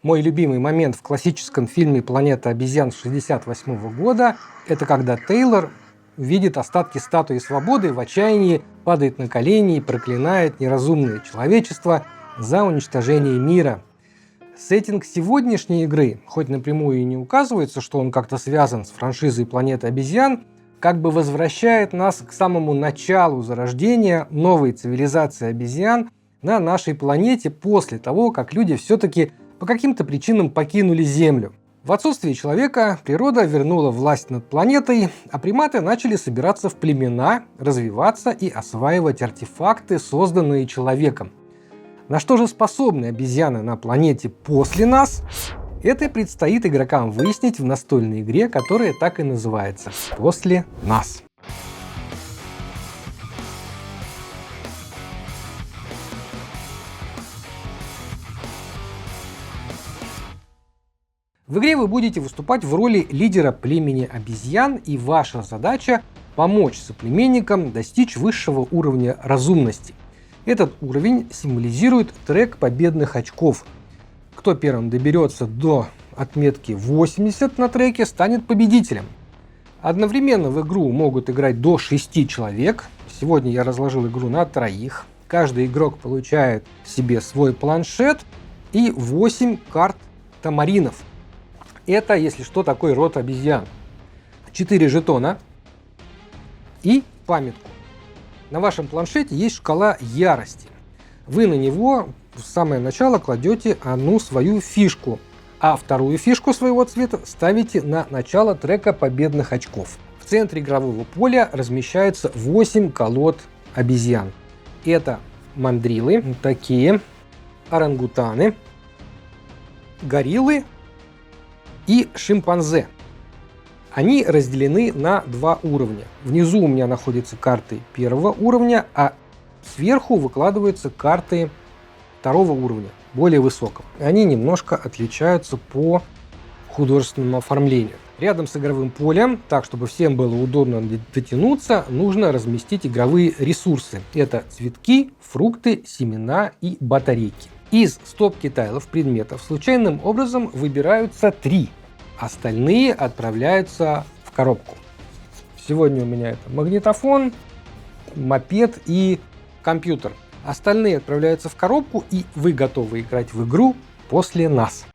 Мой любимый момент в классическом фильме «Планета обезьян» 1968 года – это когда Тейлор видит остатки статуи свободы, в отчаянии падает на колени и проклинает неразумное человечество за уничтожение мира. Сеттинг сегодняшней игры, хоть напрямую и не указывается, что он как-то связан с франшизой «Планета обезьян», как бы возвращает нас к самому началу зарождения новой цивилизации обезьян на нашей планете после того, как люди все-таки по каким-то причинам покинули Землю. В отсутствие человека природа вернула власть над планетой, а приматы начали собираться в племена, развиваться и осваивать артефакты, созданные человеком. На что же способны обезьяны на планете после нас? Это предстоит игрокам выяснить в настольной игре, которая так и называется «После нас». В игре вы будете выступать в роли лидера племени обезьян, и ваша задача – помочь соплеменникам достичь высшего уровня разумности. Этот уровень символизирует трек победных очков. Кто первым доберется до отметки 80 на треке, станет победителем. Одновременно в игру могут играть до 6 человек. Сегодня я разложил игру на троих. Каждый игрок получает себе свой планшет и 8 карт тамаринов. Это, если что, такой род обезьян. 4 жетона и памятку. На вашем планшете есть шкала ярости. Вы на него в самое начало кладете одну свою фишку, а вторую фишку своего цвета ставите на начало трека победных очков. В центре игрового поля размещаются 8 колод обезьян. Это мандрилы, такие, орангутаны, гориллы и шимпанзе. Они разделены на 2 уровня. Внизу у меня находятся карты 1-го уровня, а сверху выкладываются карты 2-го уровня, более высокого. Они немножко отличаются по художественному оформлению. Рядом с игровым полем, так чтобы всем было удобно дотянуться, нужно разместить игровые ресурсы. Это цветки, фрукты, семена и батарейки. Из стопки тайлов предметов случайным образом выбираются 3. Остальные отправляются в коробку. Сегодня у меня это магнитофон, мопед и компьютер. Остальные отправляются в коробку, и вы готовы играть в игру после нас.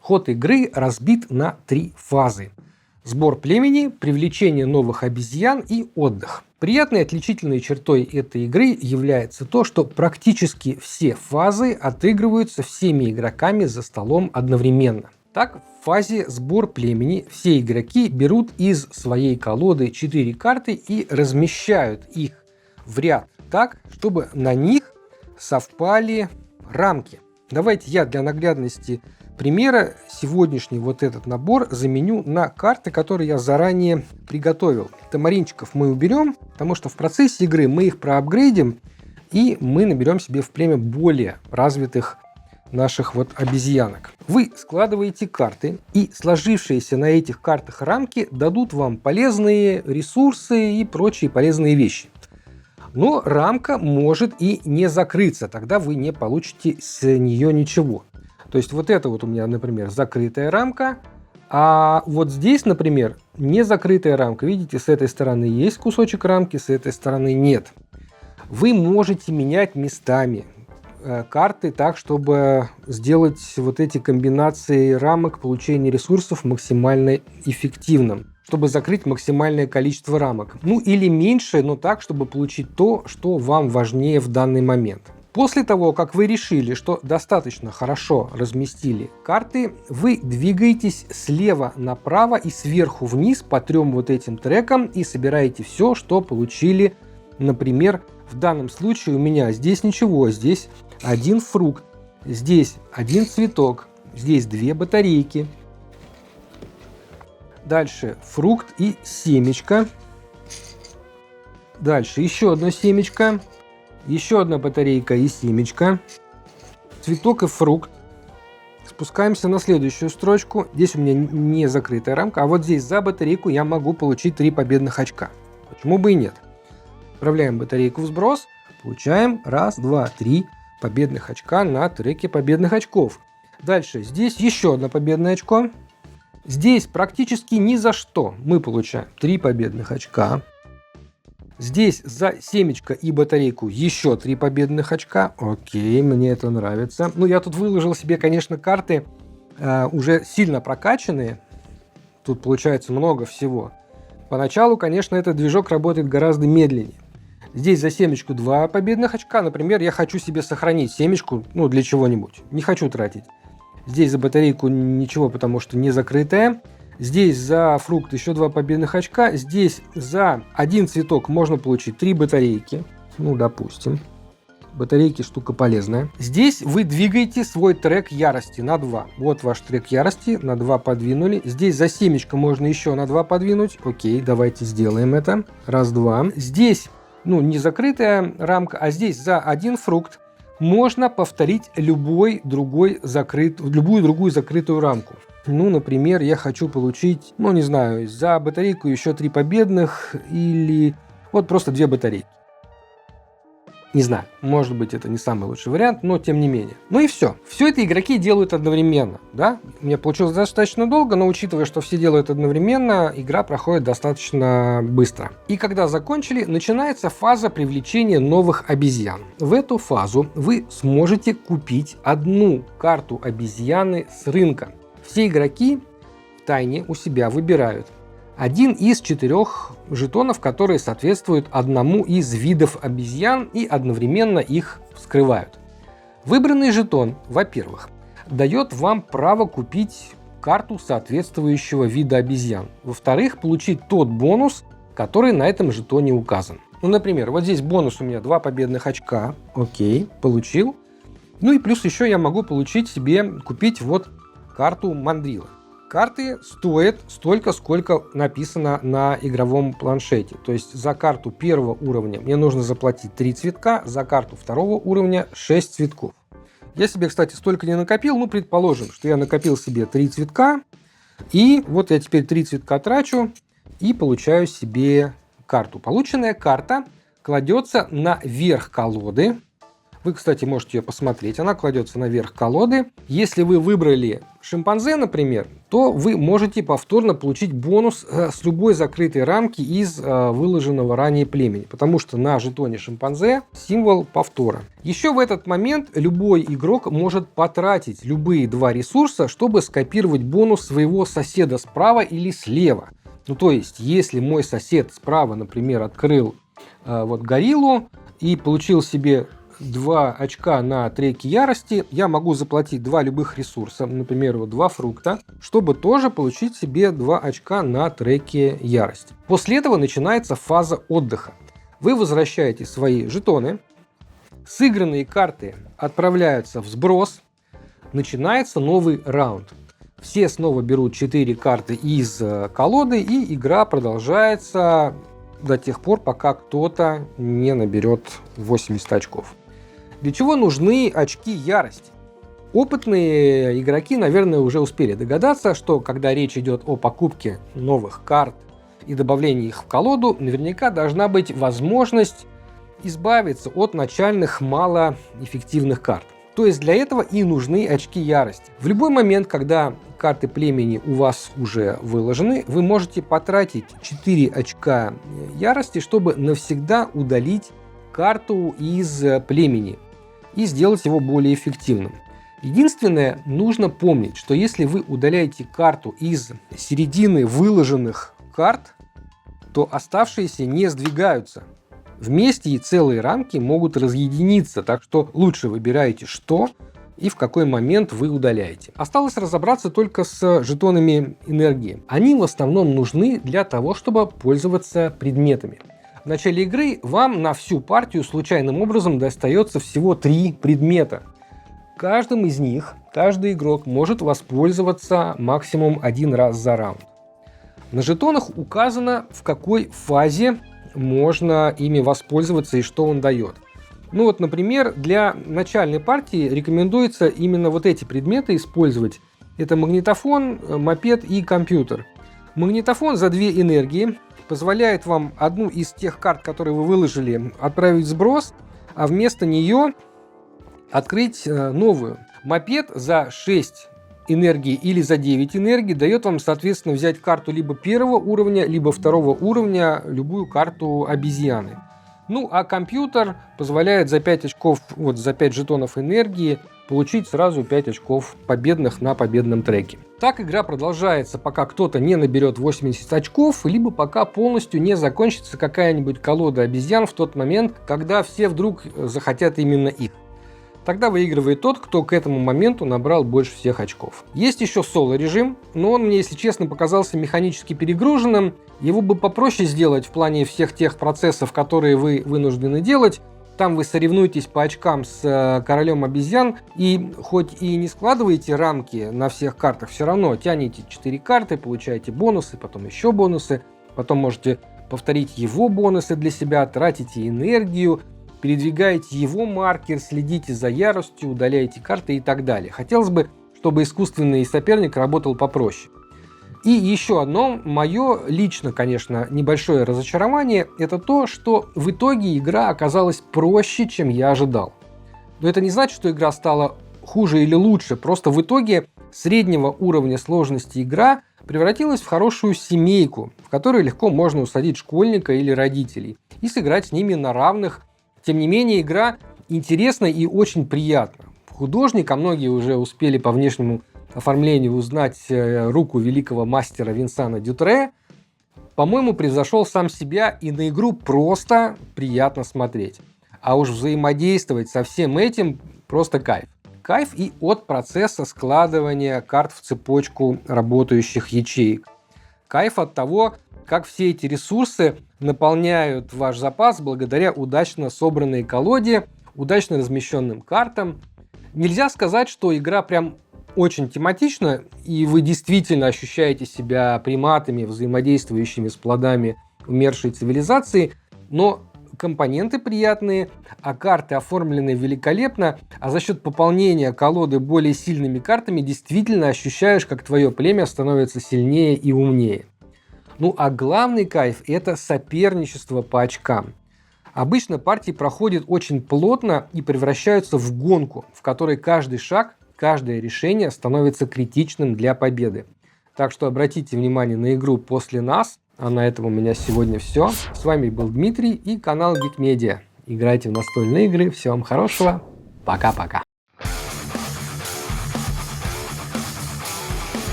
Ход игры разбит на 3 фазы. Сбор племени, привлечение новых обезьян и отдых. Приятной отличительной чертой этой игры является то, что практически все фазы отыгрываются всеми игроками за столом одновременно. Так, в фазе сбор племени все игроки берут из своей колоды 4 карты и размещают их в ряд так, чтобы на них совпали рамки. Давайте я для наглядности примера сегодняшний вот этот набор заменю на карты, которые я заранее приготовил. Тамаринчиков мы уберем, потому что в процессе игры мы их проапгрейдим, и мы наберем себе в племя более развитых наших вот обезьянок. Вы складываете карты, и сложившиеся на этих картах рамки дадут вам полезные ресурсы и прочие полезные вещи. Но рамка может и не закрыться, тогда вы не получите с нее ничего. То есть вот это вот у меня, например, закрытая рамка, а вот здесь, например, не закрытая рамка. Видите, с этой стороны есть кусочек рамки, с этой стороны нет. Вы можете менять местами карты так, чтобы сделать вот эти комбинации рамок получения ресурсов максимально эффективным, чтобы закрыть максимальное количество рамок. Ну или меньше, но так, чтобы получить то, что вам важнее в данный момент. После того, как вы решили, что достаточно хорошо разместили карты, вы двигаетесь слева направо и сверху вниз по 3 вот этим трекам и собираете все, что получили. Например, в данном случае у меня здесь ничего, здесь 1 фрукт, здесь 1 цветок, здесь 2 батарейки. Дальше фрукт и семечко. Дальше еще одно семечко. Еще одна батарейка и семечко, цветок и фрукт, Спускаемся на следующую строчку. Здесь у меня не закрытая рамка, а вот здесь за батарейку я могу получить 3 победных очка. Почему бы и нет? Отправляем батарейку в сброс, получаем 1, 2, 3 победных очка на треке победных очков. Дальше, здесь еще одно победное очко. Здесь практически ни за что мы получаем 3 победных очка. Здесь за семечко и батарейку еще 3 победных очка. Окей, мне это нравится. Ну, я тут выложил себе, конечно, карты уже сильно прокачанные. Тут получается много всего. Поначалу, конечно, этот движок работает гораздо медленнее. Здесь за семечку 2 победных очка. Например, я хочу себе сохранить семечку, ну, для чего-нибудь. Не хочу тратить. Здесь за батарейку ничего, потому что не закрытая. Здесь за фрукт еще 2 победных очка. Здесь за один цветок можно получить 3 батарейки. Ну, допустим. Батарейки штука полезная. Здесь вы двигаете свой трек ярости на 2. Вот ваш трек ярости. На 2 подвинули. Здесь за семечко можно еще на 2 подвинуть. Окей, давайте сделаем это. 1, 2. Здесь, ну, не закрытая рамка, а здесь за один фрукт можно повторить любую другую закрытую рамку. Ну, например, я хочу получить, ну, не знаю, за батарейку еще 3 победных или вот просто 2 батарейки. Не знаю, может быть, это не самый лучший вариант, но тем не менее. Ну и все. Все это игроки делают одновременно, да? У меня получилось достаточно долго, но учитывая, что все делают одновременно, игра проходит достаточно быстро. И когда закончили, начинается фаза привлечения новых обезьян. В эту фазу вы сможете купить одну карту обезьяны с рынка. Все игроки втайне у себя выбирают один из 4 жетонов, которые соответствуют одному из видов обезьян и одновременно их вскрывают. Выбранный жетон, во-первых, дает вам право купить карту соответствующего вида обезьян. Во-вторых, получить тот бонус, который на этом жетоне указан. Ну, например, вот здесь бонус у меня 2 победных очка. Окей, получил. Ну и плюс еще я могу получить себе, купить вот карту мандрила. Карты стоят столько, сколько написано на игровом планшете. То есть за карту 1 уровня мне нужно заплатить 3 цветка, за карту 2 уровня 6 цветков. Я себе, кстати, столько не накопил. Ну, предположим, что я накопил себе 3 цветка. И вот я теперь 3 цветка трачу и получаю себе карту. Полученная карта кладется на верх колоды. Вы, кстати, можете ее посмотреть. Она кладется наверх колоды. Если вы выбрали шимпанзе, например, то вы можете повторно получить бонус с любой закрытой рамки из выложенного ранее племени. Потому что на жетоне шимпанзе символ повтора. Еще в этот момент любой игрок может потратить любые 2 ресурса, чтобы скопировать бонус своего соседа справа или слева. Ну, то есть, если мой сосед справа, например, открыл вот гориллу и получил себе 2 очка на треке ярости, я могу заплатить 2 любых ресурса, например, вот 2 фрукта, чтобы тоже получить себе 2 очка на треке ярости. После этого начинается фаза отдыха. Вы возвращаете свои жетоны, сыгранные карты отправляются в сброс, начинается новый раунд. Все снова берут 4 карты из колоды, и игра продолжается до тех пор, пока кто-то не наберет 80 очков. Для чего нужны очки ярости? Опытные игроки, наверное, уже успели догадаться, что когда речь идет о покупке новых карт и добавлении их в колоду, наверняка должна быть возможность избавиться от начальных малоэффективных карт. То есть для этого и нужны очки ярости. В любой момент, когда карты племени у вас уже выложены, вы можете потратить 4 очка ярости, чтобы навсегда удалить карту из племени и сделать его более эффективным. Единственное, нужно помнить, что если вы удаляете карту из середины выложенных карт, то оставшиеся не сдвигаются. Вместе и целые рамки могут разъединиться, так что лучше выбирайте, что и в какой момент вы удаляете. Осталось разобраться только с жетонами энергии. Они в основном нужны для того, чтобы пользоваться предметами. В начале игры вам на всю партию случайным образом достается всего 3 предмета. Каждым из них каждый игрок может воспользоваться максимум 1 раз за раунд. На жетонах указано, в какой фазе можно ими воспользоваться и что он дает. Ну вот, например, для начальной партии рекомендуется именно вот эти предметы использовать. Это магнитофон, мопед и компьютер. Магнитофон за 2 энергии позволяет вам одну из тех карт, которые вы выложили, отправить в сброс, а вместо нее открыть новую. Мопед за 6 энергии или за 9 энергий дает вам, соответственно, взять карту либо первого уровня, либо второго уровня, любую карту обезьяны. Ну, а компьютер позволяет за 5 очков, вот за 5 жетонов энергии получить сразу 5 очков победных на победном треке. Так игра продолжается, пока кто-то не наберет 80 очков, либо пока полностью не закончится какая-нибудь колода обезьян в тот момент, когда все вдруг захотят именно их. Тогда выигрывает тот, кто к этому моменту набрал больше всех очков. Есть еще соло-режим, но он мне, если честно, показался механически перегруженным. Его бы попроще сделать в плане всех тех процессов, которые вы вынуждены делать. Там вы соревнуетесь по очкам с королем обезьян, и хоть и не складываете рамки на всех картах, все равно тянете 4 карты, получаете бонусы, потом еще бонусы, потом можете повторить его бонусы для себя, тратите энергию, передвигаете его маркер, следите за яростью, удаляете карты и так далее. Хотелось бы, чтобы искусственный соперник работал попроще. И еще одно, мое лично, конечно, небольшое разочарование, это то, что в итоге игра оказалась проще, чем я ожидал. Но это не значит, что игра стала хуже или лучше, просто в итоге среднего уровня сложности игра превратилась в хорошую семейку, в которой легко можно усадить школьника или родителей и сыграть с ними на равных. Тем не менее, игра интересна и очень приятна. Художник, а многие уже успели по внешнему оформлению узнать руку великого мастера Винсана Дютре, по-моему, превзошел сам себя, и на игру просто приятно смотреть. А уж взаимодействовать со всем этим просто кайф. Кайф и от процесса складывания карт в цепочку работающих ячеек. Кайф от того, как все эти ресурсы наполняют ваш запас благодаря удачно собранной колоде, удачно размещенным картам. Нельзя сказать, что игра прям очень тематична, и вы действительно ощущаете себя приматами, взаимодействующими с плодами умершей цивилизации, но компоненты приятные, а карты оформлены великолепно, а за счет пополнения колоды более сильными картами действительно ощущаешь, как твое племя становится сильнее и умнее. Ну а главный кайф – это соперничество по очкам. Обычно партии проходят очень плотно и превращаются в гонку, в которой каждый шаг, каждое решение становится критичным для победы. Так что обратите внимание на игру после нас. А на этом у меня сегодня все. С вами был Дмитрий и канал Geek Media. Играйте в настольные игры. Всего вам хорошего. Пока-пока.